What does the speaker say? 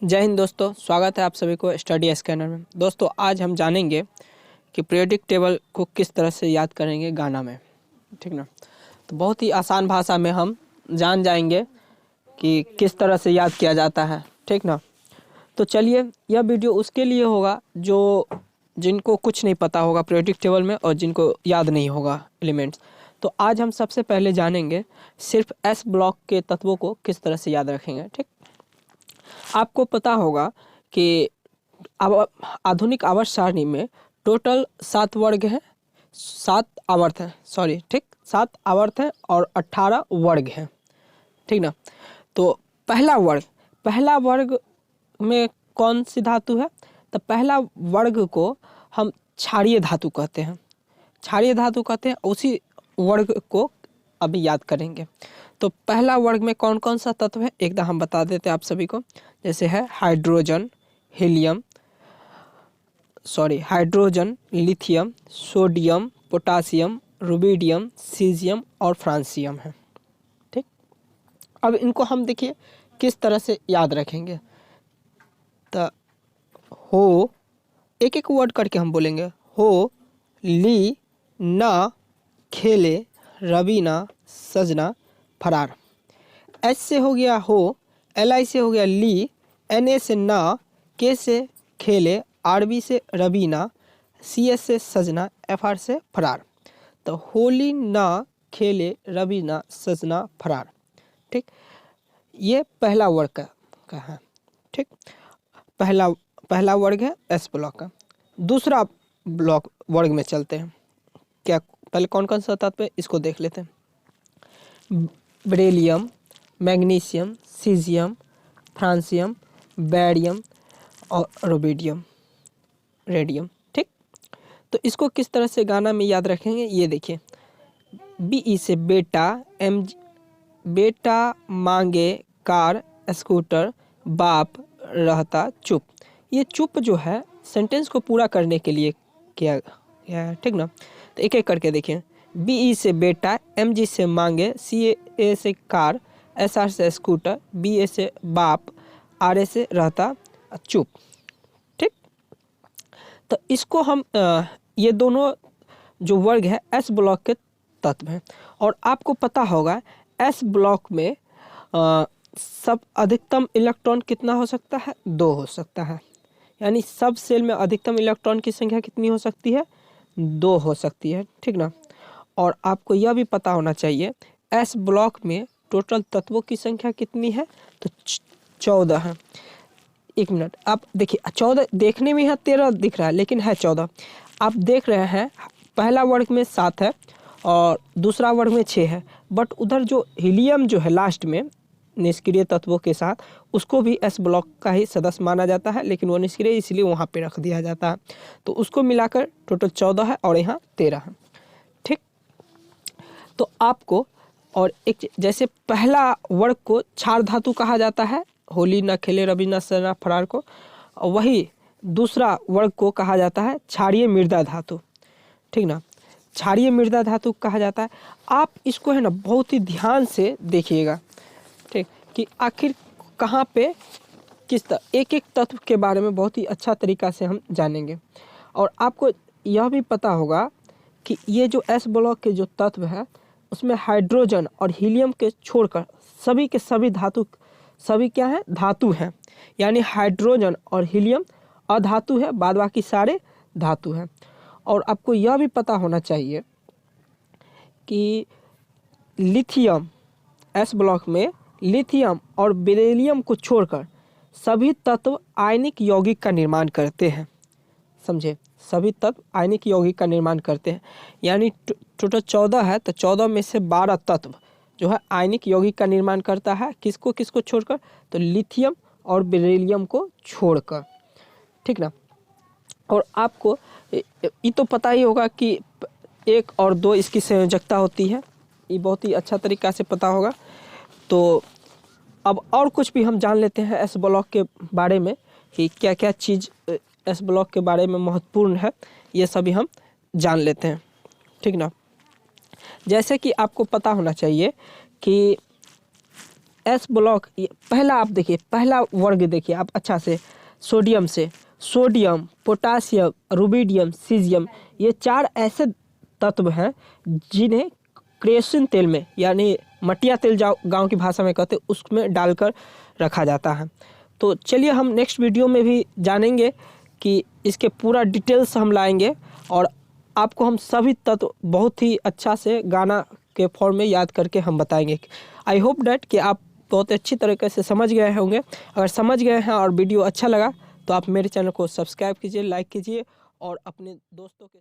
जय हिंद दोस्तों, स्वागत है आप सभी को स्टडी स्कैनर में। दोस्तों आज हम जानेंगे कि पीरियोडिक टेबल को किस तरह से याद करेंगे गाना में, ठीक ना। तो बहुत ही आसान भाषा में हम जान जाएंगे कि किस तरह से याद किया जाता है, ठीक ना। तो चलिए, यह वीडियो उसके लिए होगा जो जिनको कुछ नहीं पता होगा पीरियोडिक टेबल में और जिनको याद नहीं होगा एलिमेंट्स। तो आज हम सबसे पहले जानेंगे सिर्फ एस ब्लॉक के तत्वों को किस तरह से याद रखेंगे, ठीक। आपको पता होगा कि आधुनिक आवर्त सारणी में टोटल 7 वर्ग हैं, 7 आवर्त हैं, ठीक, 7 आवर्त हैं और 18 वर्ग हैं, ठीक ना। तो पहला वर्ग में कौन सी धातु है? तो पहला वर्ग को हम क्षारीय धातु कहते हैं, उसी वर्ग को अभी याद करेंगे। तो पहला वर्ग में कौन कौन सा तत्व है एकदम हम बता देते हैं आप सभी को। जैसे है hydrogen, lithium, sodium, potassium, rubidium, caesium और फ्रांसियम है, ठीक। अब इनको हम देखिए किस तरह से याद रखेंगे। तो हो, एक एक वर्ड करके हम बोलेंगे। हो, ली, ना, खेले, रवीना, सजना, फरार। एच से हो गया हो, एल आई से हो गया ली, एन ए से ना, के से खेले, आर बी से रवीना, सी एस से सजना, एफ आर से फरार। तो होली, ना, खेले, रवीना, सजना, फरार, ठीक। ये पहला वर्ग का है, ठीक। पहला वर्ग है एस ब्लॉक का। दूसरा वर्ग में चलते हैं। क्या पहले कौन कौन सा तत्व है इसको देख लेते हैं। Beryllium, magnesium, caesium, francium, barium और रुबिडियम, रेडियम, ठीक। तो इसको किस तरह से गाना में याद रखेंगे ये देखिए। बीई से बेटा, बेटा मांगे कार, स्कूटर, बाप रहता चुप। ये चुप जो है सेंटेंस को पूरा करने के लिए किया गया है, ठीक ना। तो एक एक करके देखिए। बीई से बेटा, एमजी से मांगे, सी ए से कार, एस आर से स्कूटर, बी ए से बाप, आर ए से रहता चुप, ठीक। तो इसको हम ये दोनों जो वर्ग है एस ब्लॉक के तत्व हैं। और आपको पता होगा एस ब्लॉक में सब अधिकतम इलेक्ट्रॉन कितना हो सकता है? 2 हो सकता है। यानी सब सेल में अधिकतम इलेक्ट्रॉन की संख्या कितनी हो सकती है? 2 हो सकती है, ठीक ना। और आपको यह भी पता होना चाहिए एस ब्लॉक में टोटल तत्वों की संख्या कितनी है? तो 14 है। एक मिनट, आप देखिए 14 देखने में यहाँ 13 दिख रहा है लेकिन है 14। आप देख रहे हैं पहला वर्ग में 7 है और दूसरा वर्ग में 6 है। बट उधर जो हीलियम जो है लास्ट में निष्क्रिय तत्वों के साथ, उसको भी एस ब्लॉक का ही सदस्य माना जाता है, लेकिन वो निष्क्रिय इसलिए वहाँ पे रख दिया जाता है। तो उसको मिलाकर टोटल 14 है और यहाँ 13 है, ठीक। तो आपको और एक जैसे पहला वर्ग को क्षार धातु कहा जाता है, होली, ना, खेले, रवीना, सजना, फरार को। वही दूसरा वर्ग को कहा जाता है क्षारीय मृदा धातु, ठीक ना। क्षारीय मृदा धातु कहा जाता है। आप इसको है ना बहुत ही ध्यान से देखिएगा, ठीक, कि आखिर कहाँ पे किस तरह एक एक तत्व के बारे में बहुत ही अच्छा तरीका से हम जानेंगे। और आपको यह भी पता होगा कि ये जो एस ब्लॉक के जो तत्व है उसमें हाइड्रोजन और हीलियम के छोड़कर सभी के सभी धातु, सभी क्या है? धातु हैं। यानी हाइड्रोजन और हीलियम अधातु है, बाद बाकी सारे धातु हैं। और आपको यह भी पता होना चाहिए कि लिथियम, एस ब्लॉक में लिथियम और बेरिलियम को छोड़कर सभी तत्व आयनिक यौगिक का निर्माण करते हैं, समझे। सभी तत्व आयनिक यौगिक का निर्माण करते हैं। यानी टोटल 14 है तो 14 में से 12 तत्व जो है आयनिक यौगिक का निर्माण करता है। किसको किसको छोड़कर? तो लिथियम और बेरिलियम को छोड़कर, ठीक ना। और आपको ये तो पता ही होगा कि 1 और 2 इसकी संयोजकता होती है, ये बहुत ही अच्छा तरीका से पता होगा। तो अब और कुछ भी हम जान लेते हैं एस ब्लॉक के बारे में कि क्या क्या चीज़ एस ब्लॉक के बारे में महत्वपूर्ण है, ये सभी हम जान लेते हैं, ठीक ना। जैसे कि आपको पता होना चाहिए कि एस ब्लॉक, पहला आप देखिए, पहला वर्ग देखिए आप अच्छा से, सोडियम से, सोडियम, पोटासियम, रुबिडियम, सीजियम, ये 4 ऐसे तत्व हैं जिन्हें केरोसिन तेल में, यानी मटिया तेल गांव की भाषा में कहते हैं, उसमें डालकर रखा जाता है। तो चलिए हम नेक्स्ट वीडियो में भी जानेंगे कि इसके पूरा डिटेल्स हम लाएंगे और आपको हम सभी तत्व बहुत ही अच्छा से गाना के फॉर्म में याद करके हम बताएंगे। आई होप डैट कि आप बहुत अच्छी तरीके से समझ गए होंगे। अगर समझ गए हैं और वीडियो अच्छा लगा तो आप मेरे चैनल को सब्सक्राइब कीजिए, लाइक कीजिए और अपने दोस्तों के